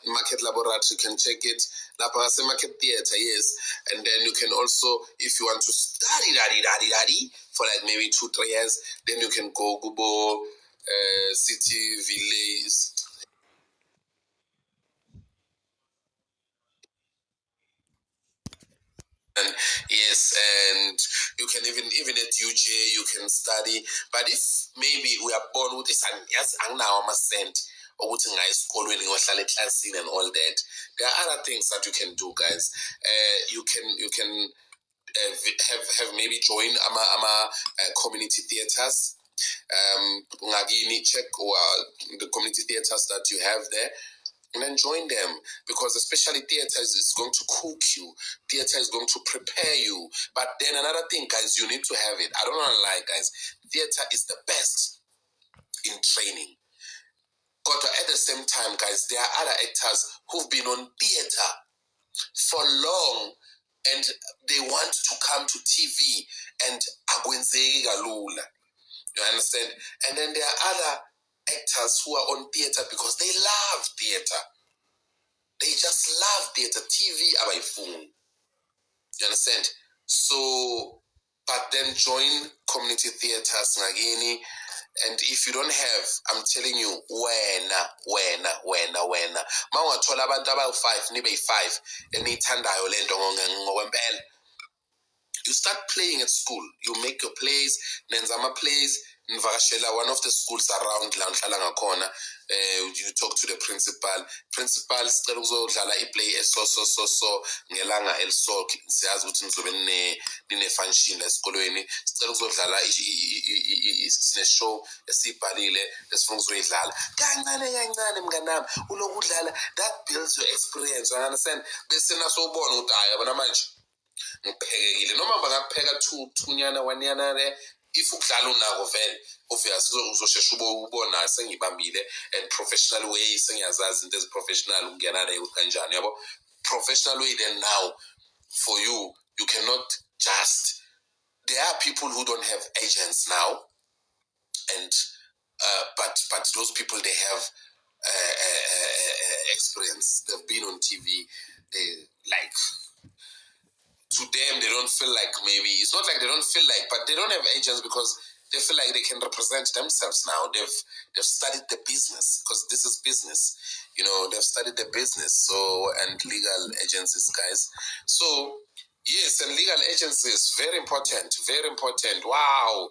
Market Laboratory, you can check it. Lapangase Market Theatre, yes. And then you can also, if you want to study for like maybe 2-3 years, then you can go Gubo City Village. And yes, and you can even at UJ you can study. But if maybe we are born with a son, yes, I'm now a sent or with a nice school when you are class in and all that, there are other things that you can do, guys. You can have maybe join community theaters. Check the community theaters that you have there and then join them, because especially theater is going to cook you. Theater is going to prepare you. But then another thing, guys, you need to have it. I don't want to lie, guys. Theater is the best in training. But at the same time, guys, there are other actors who've been on theater for long and they want to come to TV and akwenzeki kalula. You understand? And then there are other actors who are on theater because they love theater. They just love theater. TV abayifuni. You understand? So, but then join community theaters ngakini. And if you don't have, I'm telling you, wena. Mawathola abantu abawu5 nibe yi5 enithandayo lento ngokwempela. You start playing at school. You make your plays, nenzama plays, nivakashela one of the schools around la ngihlala ngakhona. You talk to the principal. Principal, sicela ukuzodlala iplay so ngelanga eliso siyazi ukuthi nizobe nine function la esikolweni. Sicela ukuzodlala sine show esibhalile lesifuna ukuzoyidlala. Kancane mnganami ulokudlala, that builds your experience. You understand? Bese naso ubona ukuthi hayi yabona manje ngiphekekile noma bangapheka 2 nyana 1 yana le. If ukudlala unako vele obviously uzoshesha ubona sengibambile and professional way sengiyazazi into eziprofessional ukungena la kanjani yabo. Professional way, then now for you cannot just, there are people who don't have agents now, and but those people, they have experience. They've been on TV. They like, to them, they don't feel like, maybe it's not like they don't feel like, but they don't have agents because they feel like they can represent themselves now. They've studied the business, because this is business. You know, they've studied the business, so, and legal agencies, guys. So yes, and legal agencies, very important, very important. Wow,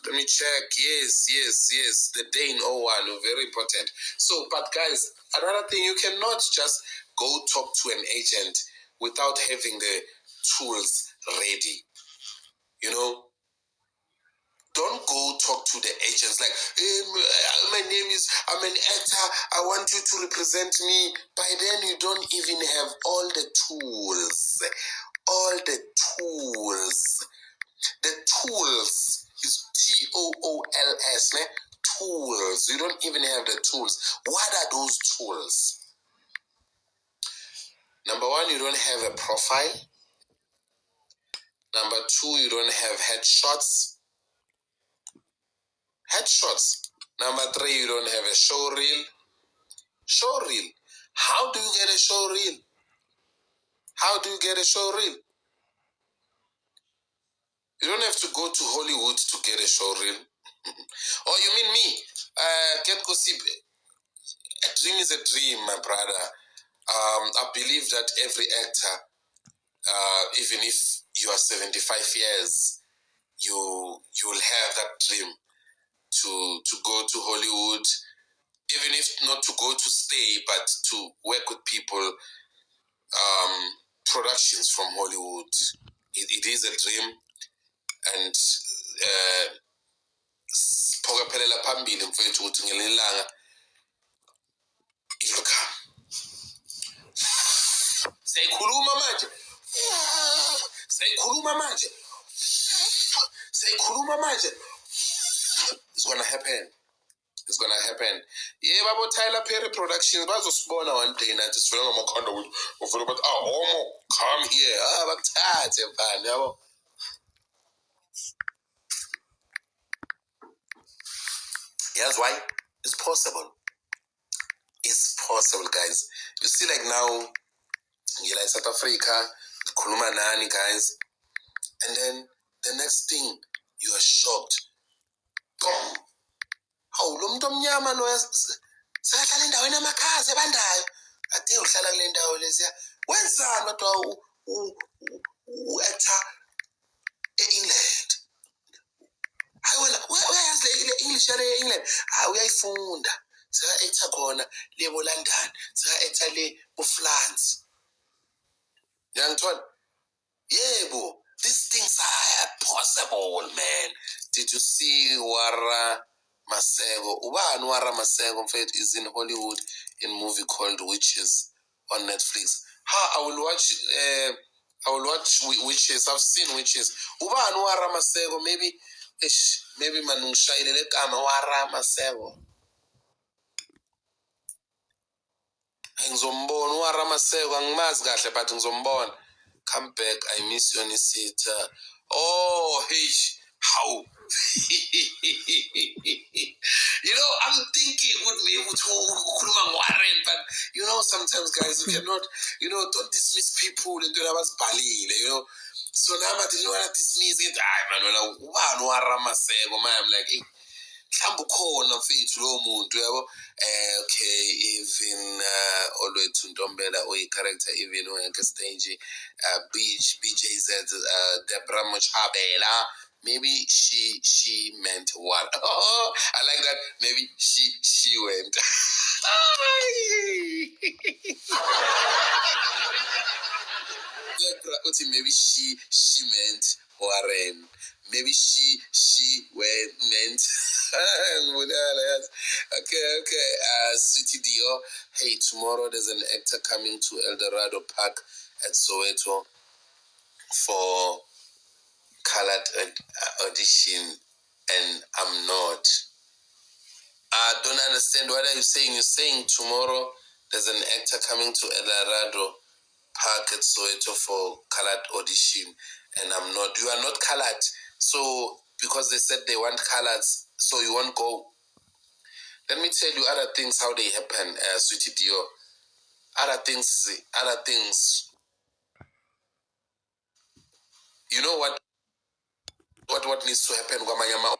let me check. Yes, the Dane 01, very important. So, but guys, another thing, you cannot just go talk to an agent without having the tools ready. You know, don't go talk to the agents like, hey, my name is, I'm an actor, I want you to represent me. By then, you don't even have all the tools. All the tools. The tools is TOOLS, ne? Tools. You don't even have the tools. What are those tools? Number 1, you don't have a profile. Number 2, you don't have headshots. Number 3, you don't have a show reel. How do you get a show reel? You don't have to go to Hollywood to get a show reel. Oh, you mean me? Get gossip. A dream is a dream, my brother. I believe that every actor, even if you are 75 years, you'll have that dream to go to Hollywood, even if not to go to stay, but to work with people, productions from Hollywood. It is a dream, and phokophelela phambili mfethu ukuthi ngelinye ilanga you'll come. Siyayikhuluma manje. It's gonna happen. Yeah, babo Tyler Perry Productions bazosibona one day nathi sivela ngamakhanda ukuthi ufuna bathi homo, come here. Bakuthathe mfana yabo. Here's why. It's possible. is possible, guys. You see, like now, you're like South Africa, Kuluma Nani, guys, and then the next thing, you are shocked. Boom! Hawu lo muntu omnyama lo sekahlala endaweni emakhaya ebandayo. Ade uhlala kule ndawo leziya. Wenzani kodwa u-actor e-England? Hayi wena uyayazi le English yale e-England? Hayi uyayifunda. Seka-actor khona le bo-London, seka-actor le bo-France. Uyangithola? Yebo, these things are possible, man. Did you see Wara Masego? Ubani Wara Masego, in fact, is in Hollywood in a movie called Witches on Netflix. I will watch Witches. I've seen Witches. Ubani Wara Masego? Maybe manungishayile le gama Wara Masego. Ngizombona Wara Masego, angimazi kahle but ngizombona. Come back, I miss you, Nisita. Oh, hey, how? I'm thinking would be able to Warren, but sometimes guys, you cannot, don't dismiss people and do that balling, So now I didn't want to dismiss it. I'm like, hey. Mhlawumbe ukhona mfethu lowo muntu yabo okay even olwethu Ntombela oyi-character even ongekho stage BJZ Deborah Mochabela, maybe she meant what. Oh, I like that. Maybe she went. Maybe she meant Warren. Maybe she meant. Okay. Sweetie Dio. Hey, tomorrow there's an actor coming to Eldorado Park at Soweto for colored audition, and I'm not. I don't understand. What are you saying? You're saying tomorrow there's an actor coming to Eldorado Park at Soweto for colored audition, and I'm not. You are not colored. So because they said they want colors, so you won't go. Let me tell you other things, how they happen, Sweetie Dio. Other things. You know what needs to happen, Guamanyama?